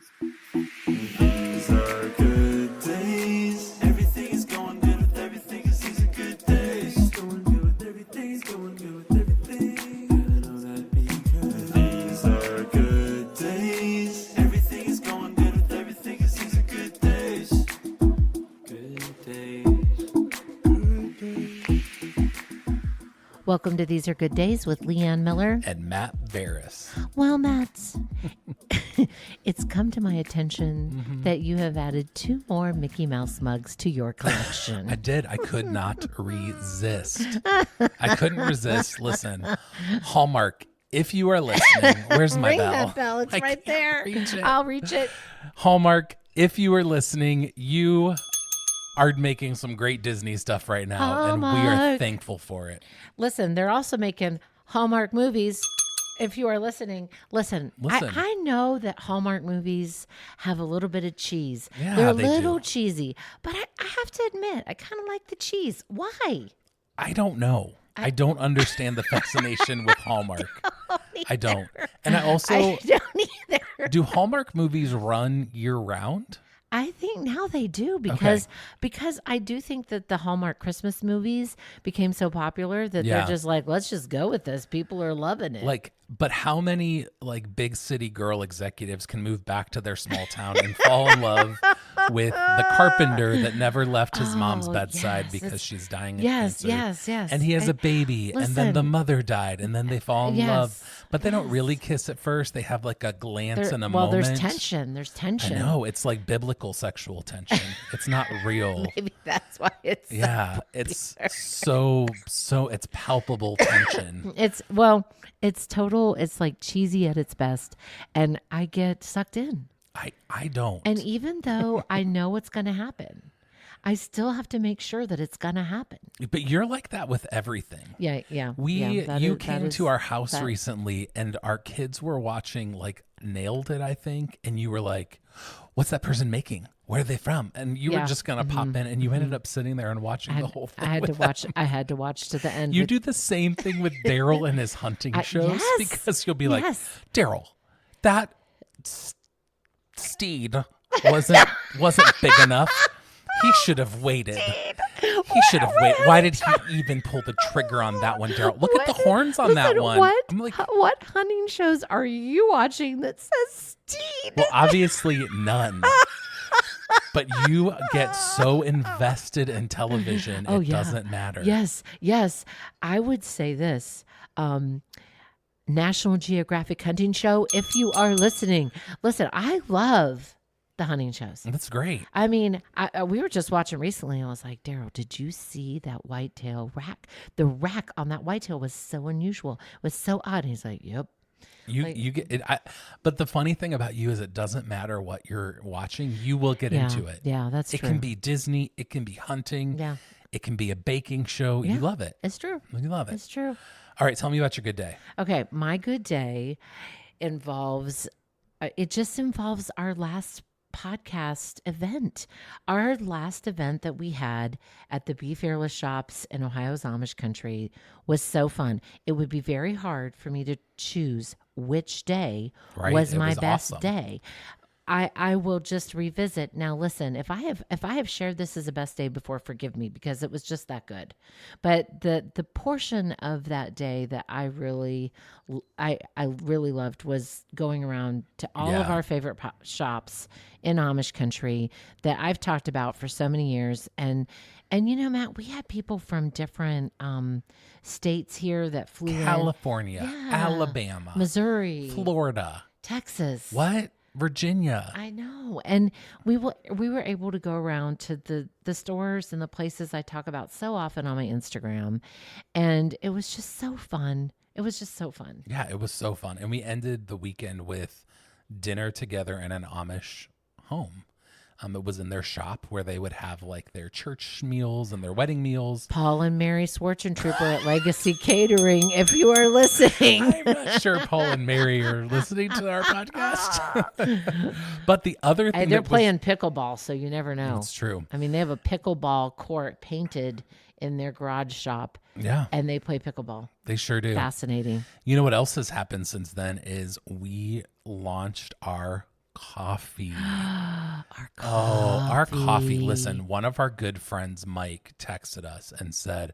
These are good days. Everything is going good with everything, 'cause these are good days. Going good with everything, it's going good with everything. Gotta know that because these are good days. Everything is going good with everything, 'cause these are good days. Good days. Good days. Welcome to These Are Good Days with Leanne Miller. And Matt Varys. Well, Matt, it's come to my attention that you have added 2 more Mickey Mouse mugs to your collection. I did. I could not resist. I couldn't resist. Listen, Hallmark, if you are listening, where's my Ring bell? that bell. It's I right can't there. reach it. I'll reach it. Hallmark, if you are listening, you are making some great Disney stuff right now, and we are Hallmark. thankful for it. Listen, they're also making Hallmark movies. If you are listening, listen. Listen. I know that Hallmark movies have a little bit of cheese. Yeah, They're a they little do. cheesy, but I have to admit, I kind of like the cheese. Why? I don't know. I don't understand the fascination with Hallmark. I don't. And I also, I don't either. do Hallmark movies run year round? I think now they do because I do think that the Hallmark Christmas movies became so popular that Yeah. they're just like, let's just go with this. People are loving it. Like, but how many like big city girl executives can move back to their small town and fall in love with the carpenter that never left his mom's Oh, bedside yes, because it's- she's dying of yes, cancer? yes. And he has a baby, and then the listen. mother died, and then they fall in Yes, love. But they don't really kiss at first. They have like a glance and a well, moment. there's tension. There's I tension. know. It's like biblical sexual tension. It's not real. Maybe that's why it's so Yeah, it's so it's palpable tension. it's total. It's like cheesy at its best, and I get sucked in. I don't. And even though I know what's going to happen, I still have to make sure that it's going to happen. But you're like that with everything. Yeah. You came to our house recently, and our kids were watching like Nailed It, I think, and you were like, "What's that person making? Where are they from?" And you were Yeah. just gonna pop in, and you ended up sitting there and watching the whole thing. I had to with them. watch. I had to watch to the end. You with- do the same thing with Daryl and his hunting shows yes, because you'll be like, yes. "Daryl, that steed wasn't big enough. He should have waited. He should have waited. Why did he even pull the trigger on that one, Daryl? Look at the horns on that Listen, one." What? I'm like, What hunting shows are you watching that says steed? well, obviously none. But you get so invested in television, it doesn't matter. Yes. I would say this. National Geographic hunting show, if you are listening. Listen, I love the hunting shows. That's great. I mean, we were just watching recently, and I was like, Daryl, did you see that whitetail rack? The rack on that whitetail was so unusual, was so odd. And he's like, yep. You get it. But the funny thing about you is it doesn't matter what you're watching. You will get into it. Yeah, that's It true. can be Disney. It can be hunting. Yeah. It can be a baking show. Yeah. You love it. It's true. You love it. It's true. All right. Tell me about your good day. Okay, my good day involves, it just involves our last podcast event. Our last event that we had at the Be Fearless Shops in Ohio's Amish country was so fun. It would be very hard for me to choose which day Right, was it my was best awesome. day. I will just revisit. Now listen, if I have shared this as a best day before, forgive me because it was just that good. But the portion of that day that I really loved was going around to all of Yeah. our favorite shops in Amish country that I've talked about for so many years. And you know, Matt, we had people from different states here that flew in. California, Yeah. Alabama, Missouri, Florida. Texas. What? Virginia. I know. And we were able to go around to the stores and the places I talk about so often on my Instagram. And it was just so fun. It was just so fun. Yeah, it was so fun. And we ended the weekend with dinner together in an Amish home. It was in their shop where they would have like their church meals and their wedding meals. Paul and Mary Swartzentrooper at Legacy Catering, if you are listening. I'm not sure Paul and Mary are listening to our podcast. But the other thing They're that playing pickleball, so you never know. It's true. I mean, they have a pickleball court painted in their garage shop, Yeah, and they play pickleball. they sure do. Fascinating. You know what else has happened since then is we launched our coffee. Our Oh, our coffee. coffee. Listen, one of our good friends, Mike, texted us and said,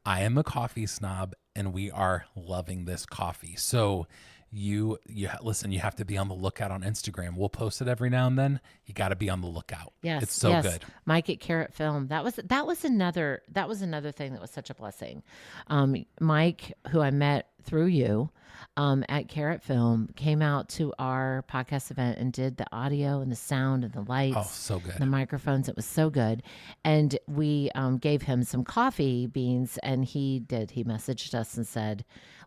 I am a coffee snob and we are loving this coffee. So listen, you have to be on the lookout on Instagram. We'll post it every now and then. You got to be on the lookout. Yes, It's so yes. good. Mike at Carrot Film. That was another thing that was such a blessing. Mike, who I met through you, at Carrot Film, came out to our podcast event and did the audio and the sound and the lights. Oh, so good. The microphones. It was so good. And we gave him some coffee beans, and he messaged us and said,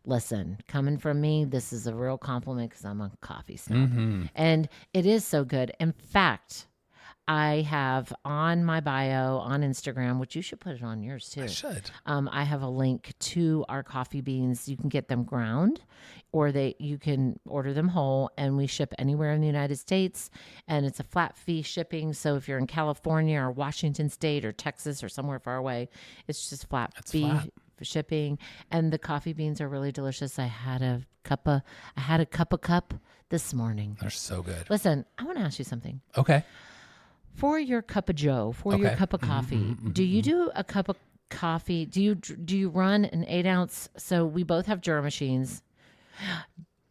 listen, coming from me, this is a real compliment because I'm a coffee snob. And it is so good. In fact, I have on my bio on Instagram, which you should put it on yours too. I should. I have a link to our coffee beans. You can get them ground, or you can order them whole, and we ship anywhere in the United States. And it's a flat fee shipping. So if you're in California or Washington State or Texas or somewhere far away, it's just flat fee flat. shipping. And the coffee beans are really delicious. I had a cup of this morning. They're so good. Listen, I want to ask you something. Okay. For your cup of joe, for your Okay. cup of coffee, do you do a cup of coffee? Do you run an 8-ounce? So we both have Jura machines.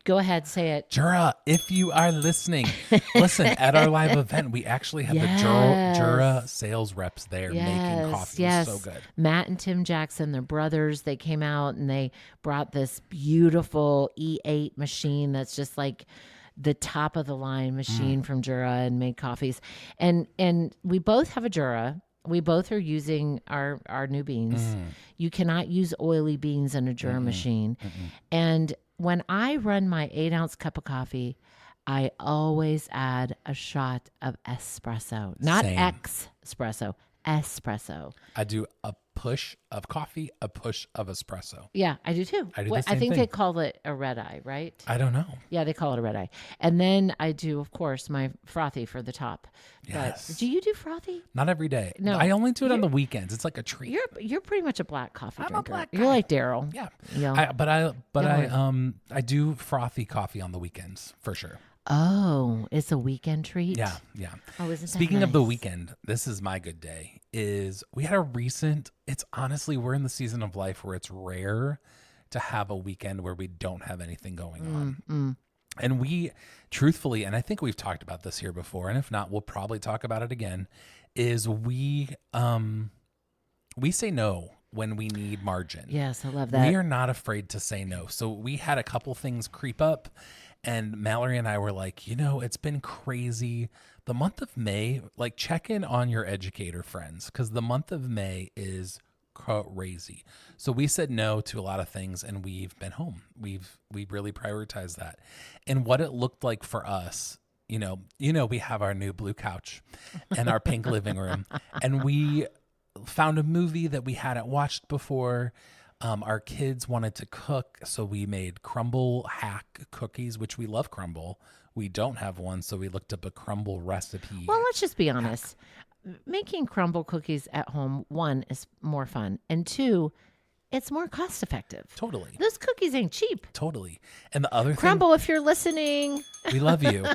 Go ahead, say it. Jura, if you are listening, listen, at our live event, we actually have Yes. the Jura sales reps there making coffee. Yes. It was so good. Matt and Tim Jackson, they're brothers. They came out and they brought this beautiful E8 machine that's just like the top of the line machine from Jura, and made coffees. And we both have a Jura. We both are using our new beans. You cannot use oily beans in a Jura machine. And when I run my 8-ounce cup of coffee, I always add a shot of espresso, not Same. espresso, espresso. I do a push of coffee, a push of espresso. Yeah, I do too. I do the same think thing. they call it a red eye, right? I don't know. Yeah, they call it a red eye. And then I do, of course, my frothy for the top. Yes. But do you do frothy? Not every day. No. I only do it on the weekends. It's like a treat. You're pretty much a black coffee I'm a drinker. black You're guy. like Daryl. Yeah. Yeah. I do frothy coffee on the weekends for sure. Oh, it's a weekend treat? Yeah, yeah. Oh, isn't that Speaking of the nice? weekend, this is my good day. We had a recent, it's honestly, we're in the season of life where it's rare to have a weekend where we don't have anything going on. And we truthfully, and I think we've talked about this here before, and if not, we'll probably talk about it again, is we say no when we need margin. Yes, I love that. We are not afraid to say no. So we had a couple things creep up, and Mallory and I were like, it's been crazy. The month of May, like, check in on your educator friends, because the month of May is crazy. So we said no to a lot of things, and we've been home. We really prioritized that. And what it looked like for us, we have our new blue couch and our pink living room, and we found a movie that we hadn't watched before. Our kids wanted to cook, so we made crumble hack cookies, which we love crumble. We don't have one, so we looked up a crumble recipe. Well, let's just be honest. Making crumble cookies at home, 1, is more fun, and 2, it's more cost effective. Totally. Those cookies ain't cheap. Totally. And the other Crumble, if you're listening, thing, we love you.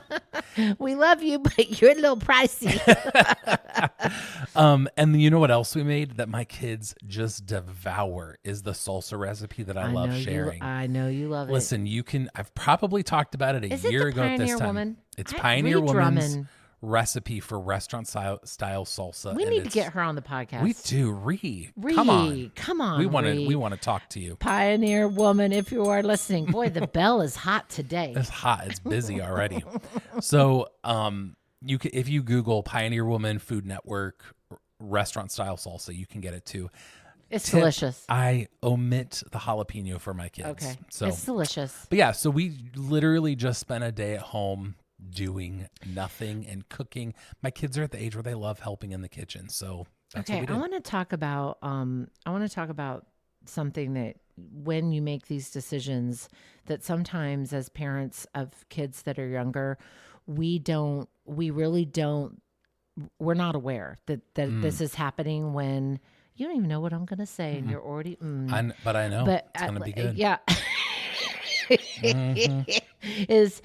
we love you, but you're a little pricey. And you know what else we made that my kids just devour is the salsa recipe that I love sharing. I know you love it. Listen, I've probably talked about it Is a it year the ago at this Pioneer time. Woman? It's I- Pioneer Ree Woman's Drummond. recipe for restaurant style salsa. We and need to it's- get her on the podcast. We do. Ree, Ree, come on. come on, We want to. Ree. We want to talk to you. Pioneer Woman, if you are listening. Boy, the bell is hot today. It's hot. It's busy already. So, if you Google Pioneer Woman Food Network restaurant style salsa, you can get it too. It's Tip, delicious. I omit the jalapeno for my kids. Okay. So, It's delicious. but yeah, so we literally just spent a day at home doing nothing and cooking. My kids are at the age where they love helping in the kitchen. So that's Okay, what we I did. want to talk about something that when you make these decisions, that sometimes as parents of kids that are younger, we're not aware that this is happening when you don't even know what I'm going to say and you're already But I know but it's going to be good. yeah. Mm-hmm. is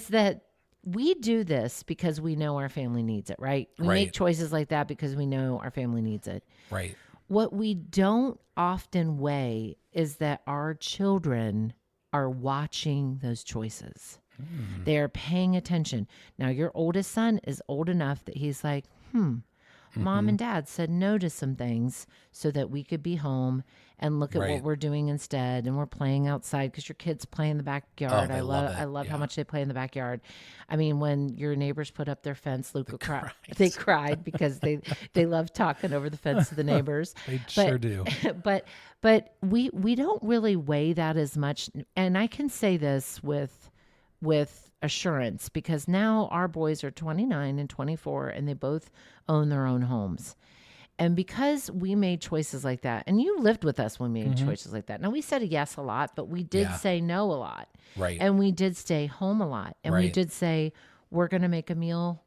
that we do this because we know our family needs it, right? We Right. make choices like that because we know our family needs it. Right. What we don't often weigh is that our children are watching those choices. They are paying attention. Now, your oldest son is old enough that he's like, Mom and Dad said no to some things so that we could be home and look at Right. what we're doing instead. And we're playing outside because your kids play in the backyard. Oh, they love it. I love how Yeah. much they play in the backyard. I mean, when your neighbors put up their fence, Luca cried. They cried because they love talking over the fence to the neighbors. They sure do. But we don't really weigh that as much. And I can say this with assurance because now our boys are 29 and 24 and they both own their own homes. And because we made choices like that, and you lived with us when we made choices like that. Now, we said yes a lot, but we did Yeah. say no a lot. Right. And we did stay home a lot. And we Right. did say, we're going to make a meal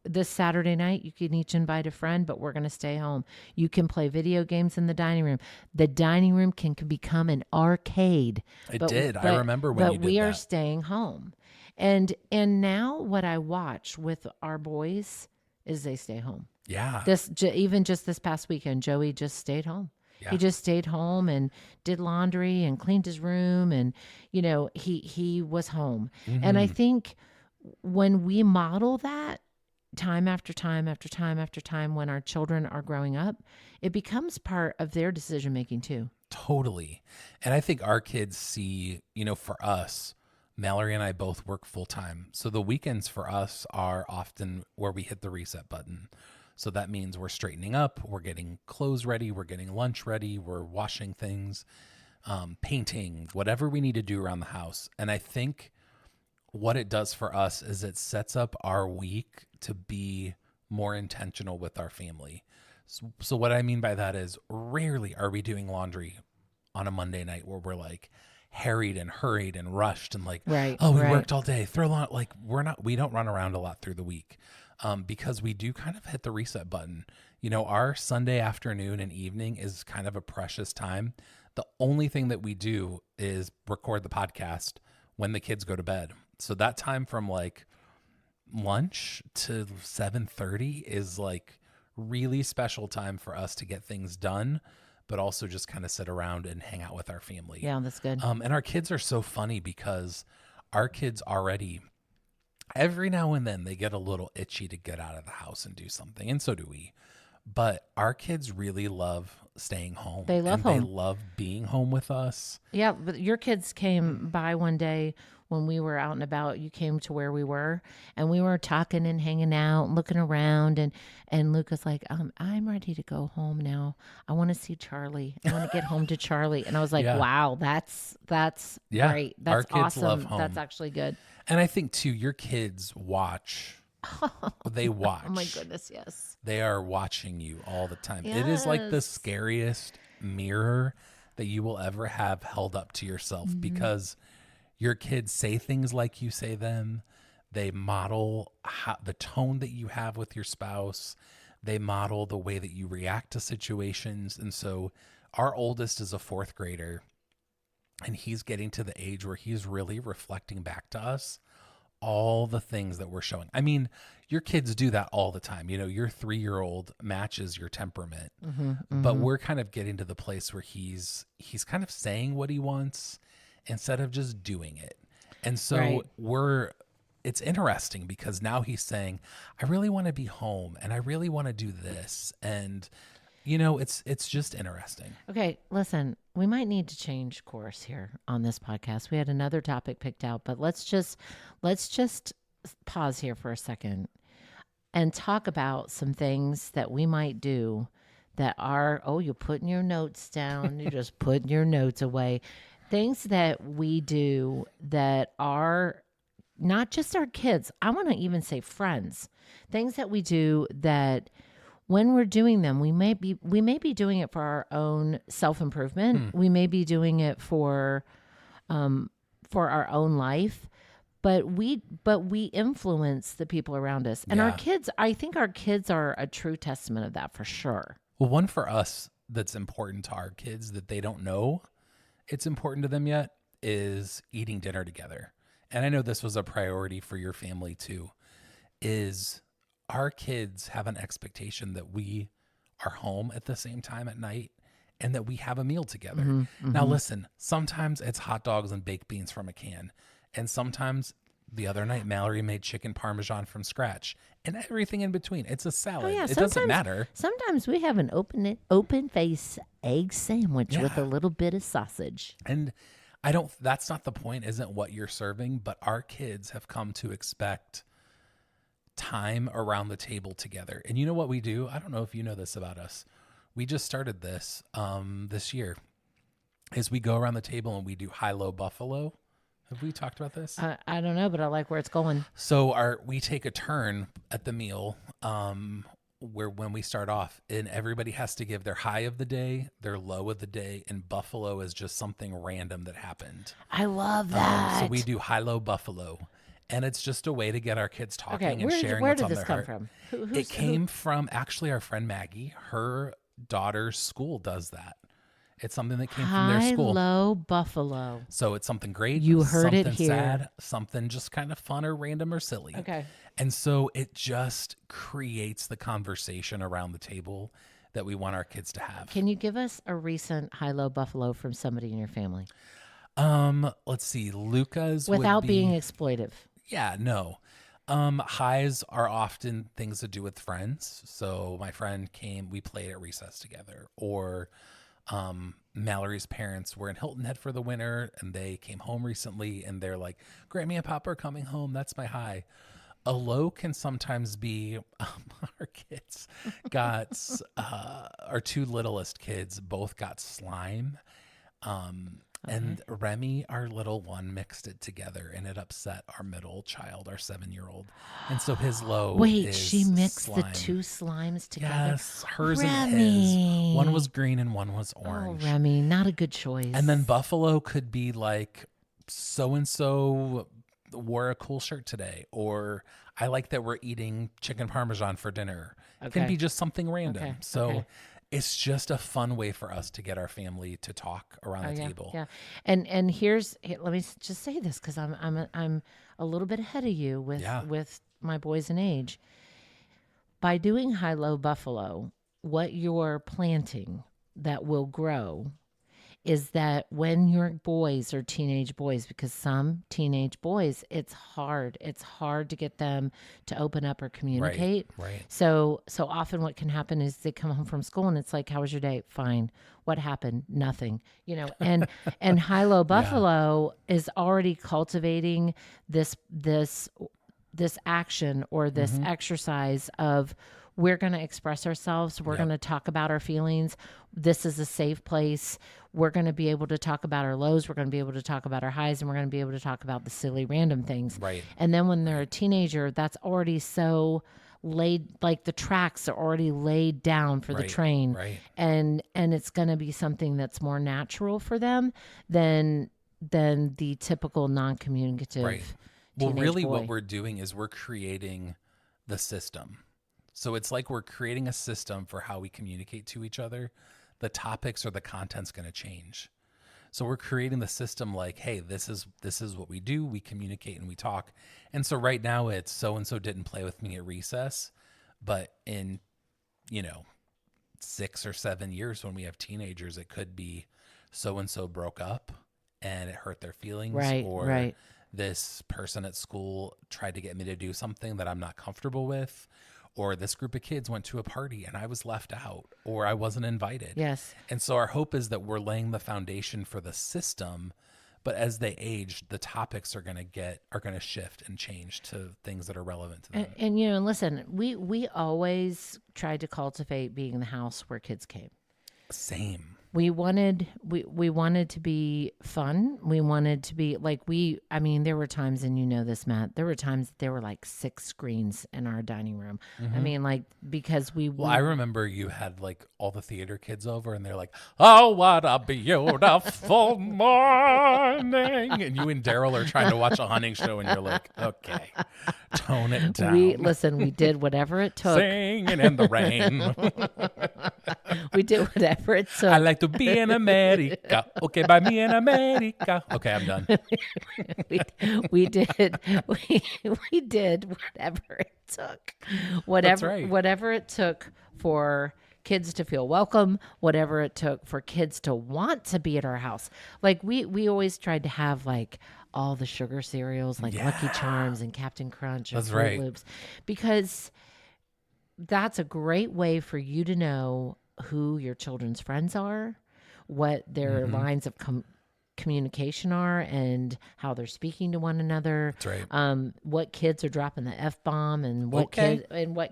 this Saturday night. You can each invite a friend, but we're going to stay home. You can play video games in the dining room. The dining room can become an arcade. It did. I remember when you did we are that. staying home. And now what I watch with our boys is they stay home. Yeah. Even just this past weekend, Joey just stayed home. Yeah. He just stayed home and did laundry and cleaned his room, and he was home. And I think when we model that time after time after time after time, when our children are growing up, it becomes part of their decision making too. Totally. And I think our kids see, for us, Mallory and I both work full time. So the weekends for us are often where we hit the reset button. So that means we're straightening up, we're getting clothes ready, we're getting lunch ready, we're washing things, painting, whatever we need to do around the house. And I think what it does for us is it sets up our week to be more intentional with our family. So what I mean by that is rarely are we doing laundry on a Monday night where we're like harried and hurried and rushed and like, Right, oh, we right. worked all day. Throw on like we don't run around a lot through the week because we do kind of hit the reset button. Our Sunday afternoon and evening is kind of a precious time. The only thing that we do is record the podcast when the kids go to bed. So that time from like lunch to 7:30 is like really special time for us to get things done, but also just kind of sit around and hang out with our family. Yeah, that's good. And our kids are so funny because our kids already, every now and then they get a little itchy to get out of the house and do something. And so do we. But our kids really love staying home. They love and home. They love being home with us. Yeah, but your kids came by one day when we were out and about. You came to where we were, and we were talking and hanging out, and looking around, and Luca's like, I'm ready to go home now. I want to see Charlie. I want to get home to Charlie. And I was like, Yeah. wow, that's Yeah, great. our That's kids awesome. love home. That's actually good. And I think too, your kids watch. They watch. Oh my goodness, yes. They are watching you all the time. It is like the Yes. scariest mirror that you will ever have held up to yourself because your kids say things like you say them. They model the tone that you have with your spouse. They model the way that you react to situations. And so our oldest is a 4th grader, and he's getting to the age where he's really reflecting back to us all the things that we're showing. I mean, your kids do that all the time. Your 3-year-old matches your temperament, but we're kind of getting to the place where he's kind of saying what he wants instead of just doing it. And so Right. it's interesting because now he's saying, I really want to be home and I really want to do this. And it's just interesting. Okay, listen, we might need to change course here on this podcast. We had another topic picked out, but let's just pause here for a second and talk about some things that we might do that are, you're putting your notes down, you're just putting your notes away. Things that we do that are not just our kids, I want to even say friends. Things that we do that when we're doing them, we may be doing it for our own self-improvement. We may be doing it for our own life, but we influence the people around us. And our Yeah. kids, I think our kids are a true testament of that for sure. Well, one for us that's important to our kids that they don't know it's important to them yet is eating dinner together and I know this was a priority for your family too, is our kids have an expectation that we are home at the same time at night and that we have a meal together. Now, listen, sometimes it's hot dogs and baked beans from a can. And sometimes the other night, Mallory made chicken parmesan from scratch and everything in between. It's a salad. It doesn't matter. Sometimes we have an open face egg sandwich with a little bit of sausage. And that's not the point, isn't what you're serving, but our kids have come to expect time around the table together. And you know what we do? I don't know if you know this about us. We just started this this year, is we go around the table and we do high-low buffalo. Have we talked about this? I don't know, but I like where it's going. So we take a turn at the meal where when we start off, and everybody has to give their high of the day, their low of the day, and buffalo is just something random that happened. I love that. So we do high-low buffalo. And it's just a way to get our kids talking and sharing what's on their heart. Where did this come from? It came from actually our friend Maggie. Her daughter's school does that. It's something that came from their school. High-low buffalo. So it's something great. You heard it something here. Sad, something just kind of fun or random or silly. Okay. And so it just creates the conversation around the table that we want our kids to have. Can you give us a recent high-low buffalo from somebody in your family? Let's see. Luca's Without would being exploitive. Yeah, no. Highs are often things to do with friends. So my friend came, we played at recess together. Or Mallory's parents were in Hilton Head for the winter and they came home recently and they're like, Grammy and Papa are coming home. That's my high. A low can sometimes be our kids got, our two littlest kids both got slime. And Remy, our little one, mixed it together and it upset our middle child, our 7-year-old. And so his low Wait, is she mixed slime. the two slimes together? Yes, hers and Remy. his. One was green and one was orange. Oh, Remy, not a good choice. And then buffalo could be like, so-and-so wore a cool shirt today. Or I like that we're eating chicken parmesan for dinner. It can be just something random. It's just a fun way for us to get our family to talk around the table. Yeah, and let me just say this because I'm a little bit ahead of you with my boys in age. By doing high-low buffalo, what you're planting that will grow is that when your boys are teenage boys, because some teenage boys, it's hard to get them to open up or communicate. Right. So often what can happen is they come home from school and it's like, how was your day? Fine. What happened? Nothing. And high-low buffalo is already cultivating this action or this exercise of, we're going to express ourselves. We're going to talk about our feelings. This is a safe place. We're going to be able to talk about our lows. We're going to be able to talk about our highs, and we're going to be able to talk about the silly random things. Right. And then when they're a teenager, that's already so laid, like the tracks are already laid down for the train. Right. And it's going to be something that's more natural for them than the typical non-communicative Well, really boy. what we're doing is we're creating the system. So it's like we're creating a system for how we communicate to each other. The topics or the content's going to change. So we're creating the system like, hey, this is what we do. We communicate and we talk. And so right now it's so-and-so didn't play with me at recess. But in, 6 or 7 years when we have teenagers, it could be so-and-so broke up and it hurt their feelings. Or this person at school tried to get me to do something that I'm not comfortable with. Or this group of kids went to a party and I was left out or I wasn't invited. Yes. And so our hope is that we're laying the foundation for the system, but as they age, the topics are going to shift and change to things that are relevant to them. And listen, we always tried to cultivate being the house where kids came. Same. We wanted to be fun. We wanted to be like there were times, and this, Matt, there were times there were like 6 screens in our dining room. I mean, because I remember you had like all the theater kids over and they're like, oh, what a beautiful morning. And you and Daryl are trying to watch a hunting show and you're like, okay, tone it down. We did whatever it took. Singing in the rain. We did whatever it took. I like to be in America. Okay, by me in America. Okay, I'm done. we, we did we did whatever it took. right. Whatever it took for kids to feel welcome, whatever it took for kids to want to be at our house. Like we always tried to have like all the sugar cereals like Lucky Charms and Captain Crunch and That's Fruit right. Loops, because that's a great way for you to know who your children's friends are, what their lines of communication are, and how they're speaking to one another. That's right. What kids are dropping the F-bomb, and what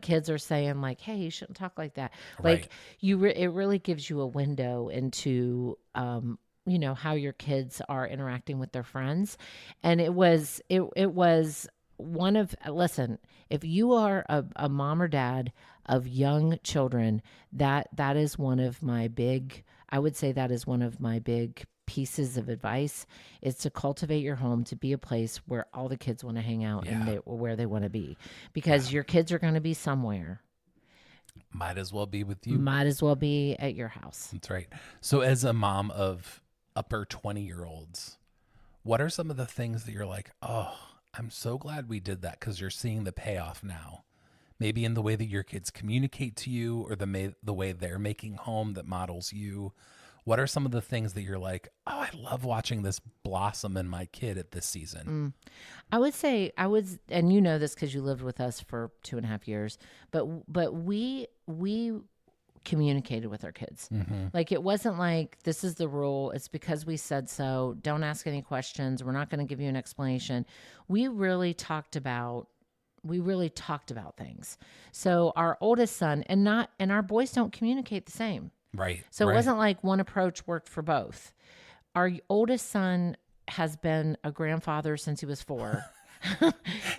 kids are saying like, "Hey, you shouldn't talk like that." Right. Like it really gives you a window into how your kids are interacting with their friends. And it was one of, listen, if you are a mom or dad of young children, that is one of my big, I would say that is one of my big pieces of advice, is to cultivate your home to be a place where all the kids want to hang out and where they want to be, because your kids are going to be somewhere. Might as well be with you. Might as well be at your house. That's right. So as a mom of upper 20-year-olds, what are some of the things that you're like, oh, I'm so glad we did that, because you're seeing the payoff now? Maybe in the way that your kids communicate to you, or the way they're making home that models you. What are some of the things that you're like, oh, I love watching this blossom in my kid at this season? I would say and you know this because you lived with us for 2.5 years, but we communicated with our kids. Like, it wasn't like, this is the rule, it's because we said so, don't ask any questions, we're not going to give you an explanation. We really talked about things. So our oldest son and our boys don't communicate the same. Right. So it wasn't like one approach worked for both. Our oldest son has been a grandfather since he was 4.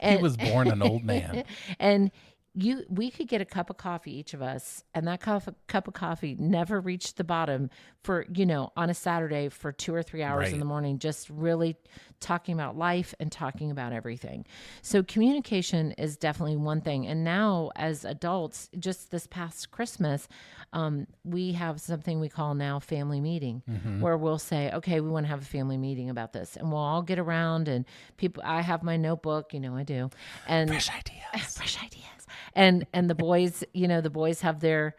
He was born an old man. And we could get a cup of coffee, each of us, and that cup of coffee never reached the bottom for, on a Saturday for 2 or 3 hours in the morning, just really talking about life and talking about everything. So communication is definitely one thing. And now as adults, just this past Christmas, we have something we call now family meeting, where we'll say, okay, we want to have a family meeting about this, and we'll all get around, and I have my notebook, I do. And Fresh ideas. And the boys, the boys have their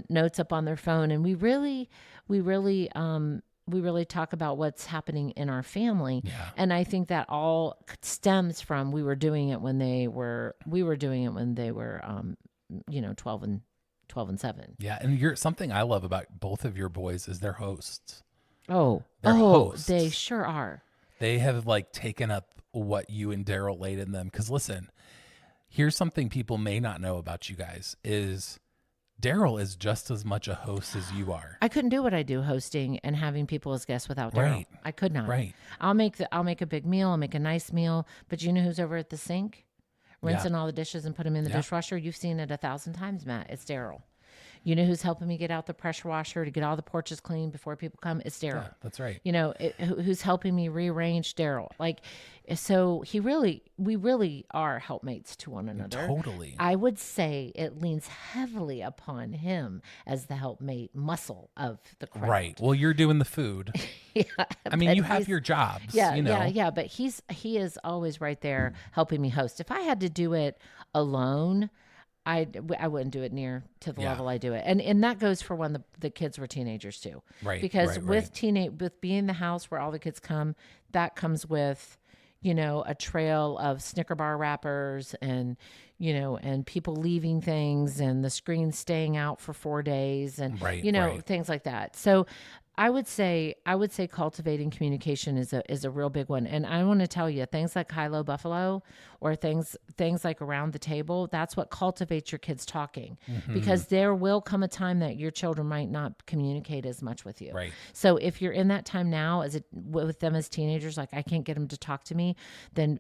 notes up on their phone, and we really talk about what's happening in our family. Yeah. And I think that all stems from we were doing it when they were 12 and 7. Yeah, and something I love about both of your boys is they're hosts. Oh, They're hosts. They sure are. They have taken up what you and Daryl laid in them. Because listen, here's something people may not know about you guys is Daryl is just as much a host as you are. I couldn't do what I do, hosting and having people as guests, without Daryl. Right. I could not. Right. I'll make a big meal. I'll make a nice meal. But you know who's over at the sink, rinsing all the dishes and put them in the dishwasher? You've seen it 1,000 times, Matt. It's Daryl. You know who's helping me get out the pressure washer to get all the porches clean before people come? It's Daryl. Yeah, that's right. Who's helping me rearrange? Daryl. So we really are helpmates to one another. Totally. I would say it leans heavily upon him as the helpmate muscle of the craft. Right. Well, you're doing the food. I mean, you have your jobs. Yeah. But he is always right there helping me host. If I had to do it alone, I wouldn't do it near to the level I do it. And that goes for when the kids were teenagers too. Right. Because with being the house where all the kids come, that comes with, a trail of Snicker bar wrappers and people leaving things and the screen staying out for 4 days and, things like that. So I would say cultivating communication is a real big one. And I want to tell you, things like High-Low Buffalo or things like around the table, that's what cultivates your kids talking, because there will come a time that your children might not communicate as much with you. Right. So if you're in that time now with them as teenagers, like I can't get them to talk to me, then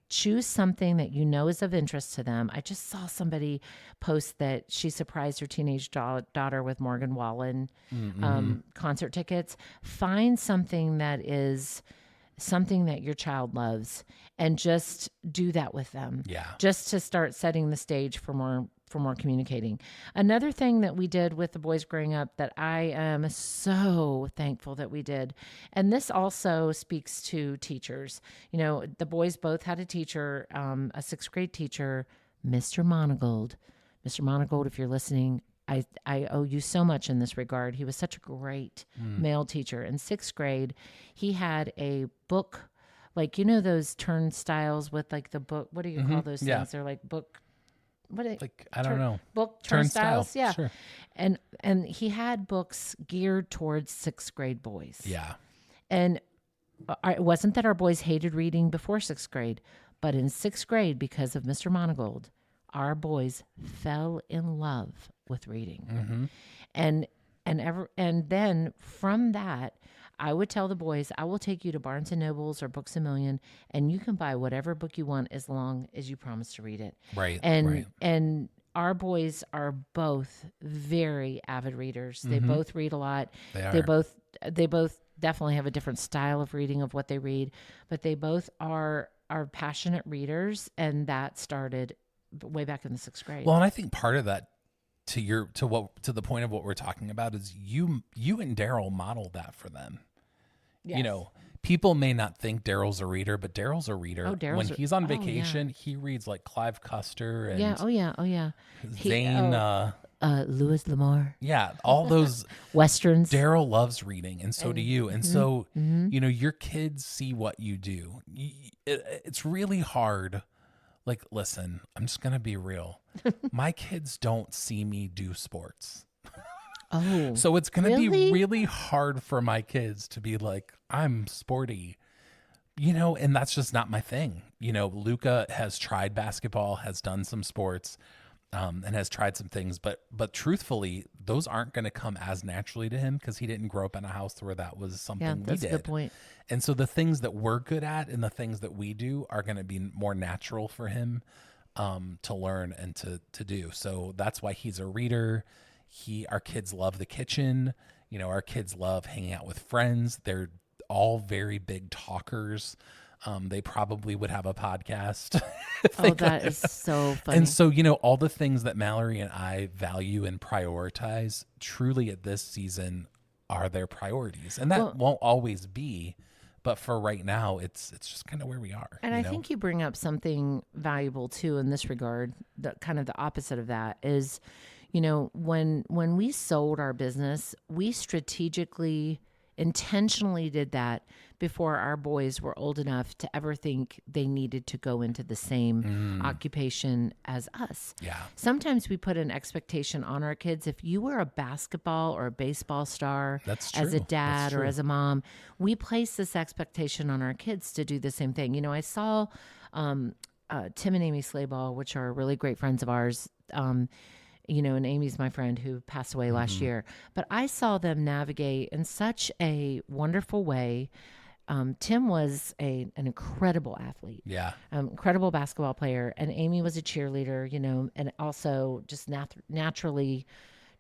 choose something that is of interest to them. I just saw somebody post that she surprised her teenage daughter with Morgan Wallen concert tickets. Find something that is something that your child loves and just do that with them. Yeah. Just to start setting the stage for more communicating. Another thing that we did with the boys growing up that I am so thankful that we did, and this also speaks to teachers. You know, the boys both had a teacher, a sixth grade teacher, Mr. Monagold. Mr. Monagold, if you're listening, I owe you so much in this regard. He was such a great male teacher. In sixth grade, he had a book, like, you know, those turnstiles with like the book. What do you call those things? They're like book. What are they? Like, I don't know. Book Turnstile. turnstiles. Yeah. Sure. And he had books geared towards sixth grade boys. Yeah. And it wasn't that our boys hated reading before sixth grade, but in sixth grade, because of Mr. Monagold, our boys fell in love with reading. And then from that, I would tell the boys, I will take you to Barnes and Nobles or Books a Million, and you can buy whatever book you want as long as you promise to read it. Right. And our boys are both very avid readers. They both read a lot. They both definitely have a different style of reading of what they read, but they both are passionate readers, and that started way back in the sixth grade. Well, and I think part of that, to the point of what we're talking about, is you and Daryl modeled that for them. Yes. You know, people may not think Daryl's a reader, but Daryl's a reader. When he's on vacation, he reads like Clive Custer and Zane, Louis L'Amour. Yeah, all those Westerns. Daryl loves reading, and so do you. And so, you know, your kids see what you do. It's really hard. Like, listen, I'm just going to be real. My kids don't see me do sports. Oh, so it's going to be really hard for my kids to be like, I'm sporty, you know, and that's just not my thing. You know, Luca has tried basketball, has done some sports, and has tried some things, but truthfully, those aren't going to come as naturally to him because he didn't grow up in a house where that was something we did. That's a good point. And so the things that we're good at and the things that we do are going to be more natural for him to learn and to do. So that's why he's a reader. Our kids love the kitchen. You know, our kids love hanging out with friends. They're all very big talkers. They probably would have a podcast. That is so funny. And so, you know, all the things that Mallory and I value and prioritize truly at this season are their priorities. And that won't always be, but for right now, it's just kind of where we are. And I think you bring up something valuable too in this regard. Kind of the opposite of that is, you know, when we sold our business, we strategically, intentionally did that before our boys were old enough to ever think they needed to go into the same occupation as us. Yeah. Sometimes we put an expectation on our kids. If you were a basketball or a baseball star, as a dad or as a mom, we place this expectation on our kids to do the same thing. You know, I saw Tim and Amy Slayball, which are really great friends of ours, you know, and Amy's my friend who passed away last year. But I saw them navigate in such a wonderful way. Tim was an incredible athlete. Yeah. Incredible basketball player. And Amy was a cheerleader, you know, and also just naturally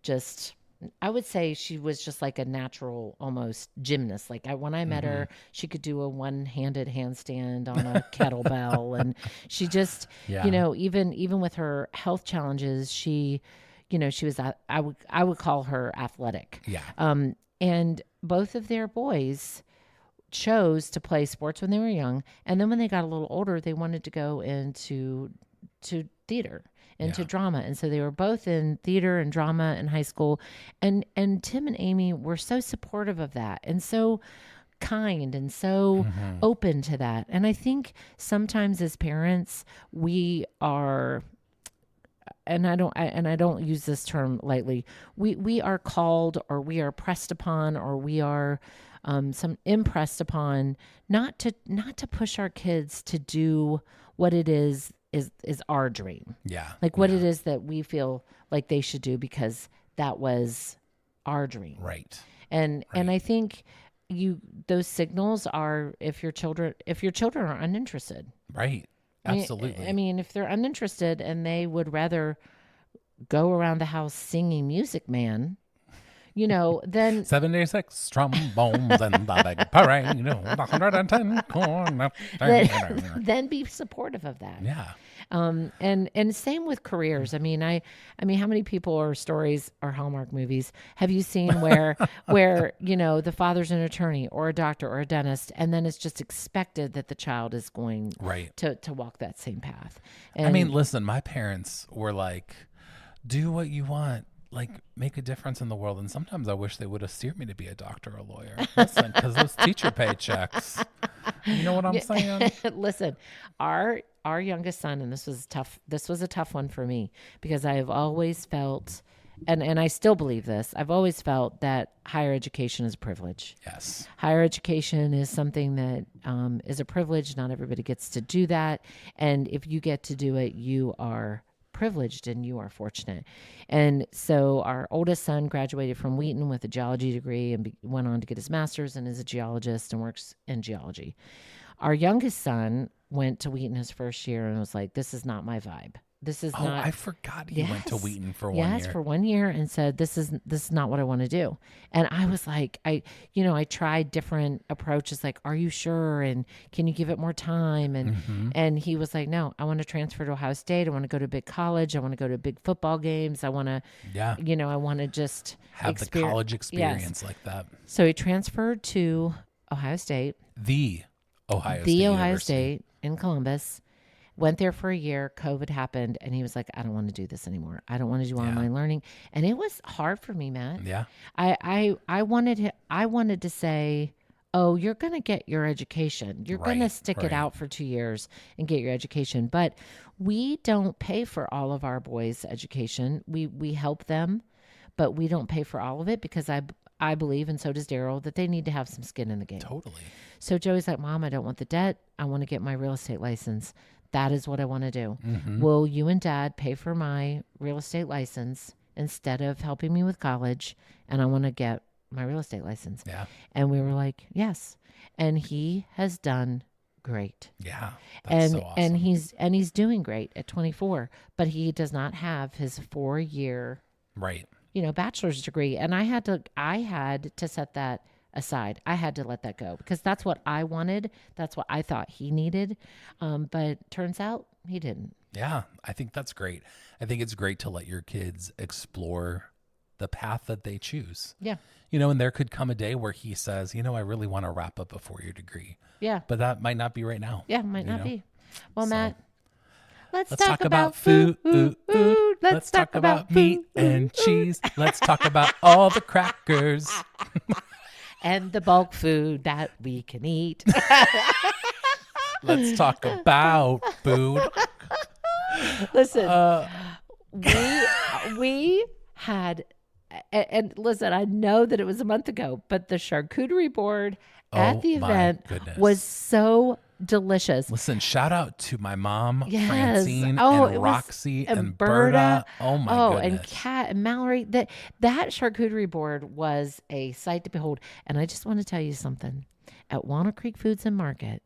just, I would say she was just like a natural almost gymnast. Like when I met her, she could do a one-handed handstand on a kettlebell. And she just, you know, even with her health challenges, she, you know, she was, I would call her athletic. Yeah. And both of their boys chose to play sports when they were young. And then when they got a little older, they wanted to go into theater, into drama. And so they were both in theater and drama in high school. And Tim and Amy were so supportive of that and so kind and so open to that. And I think sometimes as parents, we are, and I don't use this term lightly, we are called or we are pressed upon or we are impressed upon not to push our kids to do what it is our dream. Yeah. Like what it is that we feel like they should do because that was our dream. Right. And I think those signals are if your children are uninterested. Right. Absolutely. I mean, if they're uninterested and they would rather go around the house singing Music Man, you know, then 76 trombones and the big parade, 110 corn. then be supportive of that. Yeah. And same with careers. I mean, how many people or stories or Hallmark movies have you seen where the father's an attorney or a doctor or a dentist, and then it's just expected that the child is going Right. to walk that same path. I mean, listen, my parents were like, do what you want. Like, make a difference in the world. And sometimes I wish they would have steered me to be a doctor or a lawyer. Listen, because those teacher paychecks. You know what I'm saying? Listen, our youngest son, and this was tough. This was a tough one for me because I have always felt, and I still believe this, I've always felt that higher education is a privilege. Yes. Higher education is something that is a privilege. Not everybody gets to do that. And if you get to do it, you are privileged and you are fortunate. And so our oldest son graduated from Wheaton with a geology degree and went on to get his master's and is a geologist and works in geology. Our youngest son went to Wheaton his first year and was like, this is not my vibe. This is not. I forgot he went to Wheaton for 1 year. Yes, for 1 year, and said, this is not what I want to do. And I was like, I tried different approaches, like, are you sure? And can you give it more time? And he was like, no, I want to transfer to Ohio State. I want to go to a big college. I want to go to big football games. I want to, I want to just have the college experience like that. So he transferred to Ohio State. The Ohio State in Columbus. Went there for a year. COVID happened, and he was like, I don't want to do this anymore. I don't want to do online learning. And it was hard for me, Matt. Yeah. I wanted to say, oh, you're going to get your education. You're going to stick it out for 2 years and get your education. But we don't pay for all of our boys' education. We help them, but we don't pay for all of it because I believe, and so does Daryl, that they need to have some skin in the game. Totally. So Joey's like, Mom, I don't want the debt. I want to get my real estate license. That is what I want to do. Mm-hmm. Will you and Dad pay for my real estate license instead of helping me with college? And I want to get my real estate license. Yeah. And we were like, yes. And he has done great. Yeah. That's so awesome. And he's doing great at 24, but he does not have his 4-year bachelor's degree. And I had to set that aside. I had to let that go because that's what I wanted. That's what I thought he needed. But turns out he didn't. Yeah, I think that's great. I think it's great to let your kids explore the path that they choose. Yeah. And there could come a day where he says, I really want to wrap up a 4-year degree. Yeah. But that might not be right now. Yeah, might not be. Well, So, Matt, let's talk about food. Let's talk about meat and cheese. Let's talk about all the crackers. And the bulk food that we can eat. Let's talk about food. Listen, we had, and listen, I know that it was a month ago, but the charcuterie board at the event was so delicious. Listen, shout out to my mom, Yes. Francine, Oh, and it was- Roxy, and and Berta. Berta. Oh my goodness. And Kat and Mallory. That charcuterie board was a sight to behold. And I just want to tell you something. At Walnut Creek Foods and Market,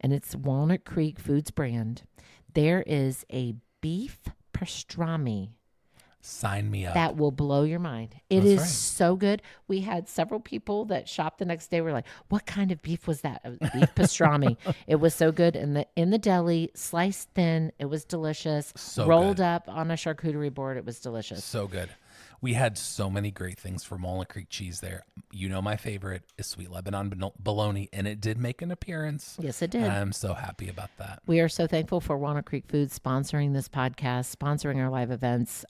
and it's Walnut Creek Foods brand, there is a beef pastrami. Sign me up. That will blow your mind. It That's is right. so good. We had several people that shopped the next day. Were like, "What kind of beef was that?" It was beef pastrami. It was so good. And in the deli, sliced thin. It was delicious. So rolled good. up on a charcuterie board. It was delicious. So good. We had so many great things for Walnut Creek cheese there. My favorite is Sweet Lebanon bologna, and it did make an appearance. Yes, it did. And I'm so happy about that. We are so thankful for Walnut Creek Foods sponsoring this podcast, sponsoring our live events.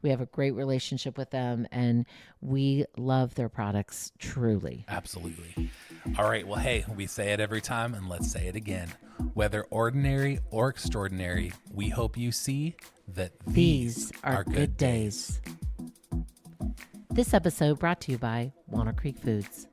We have a great relationship with them, and we love their products truly. Absolutely. All right. Well, hey, we say it every time, and let's say it again. Whether ordinary or extraordinary, we hope you see that These are good days. This episode brought to you by Walnut Creek Foods.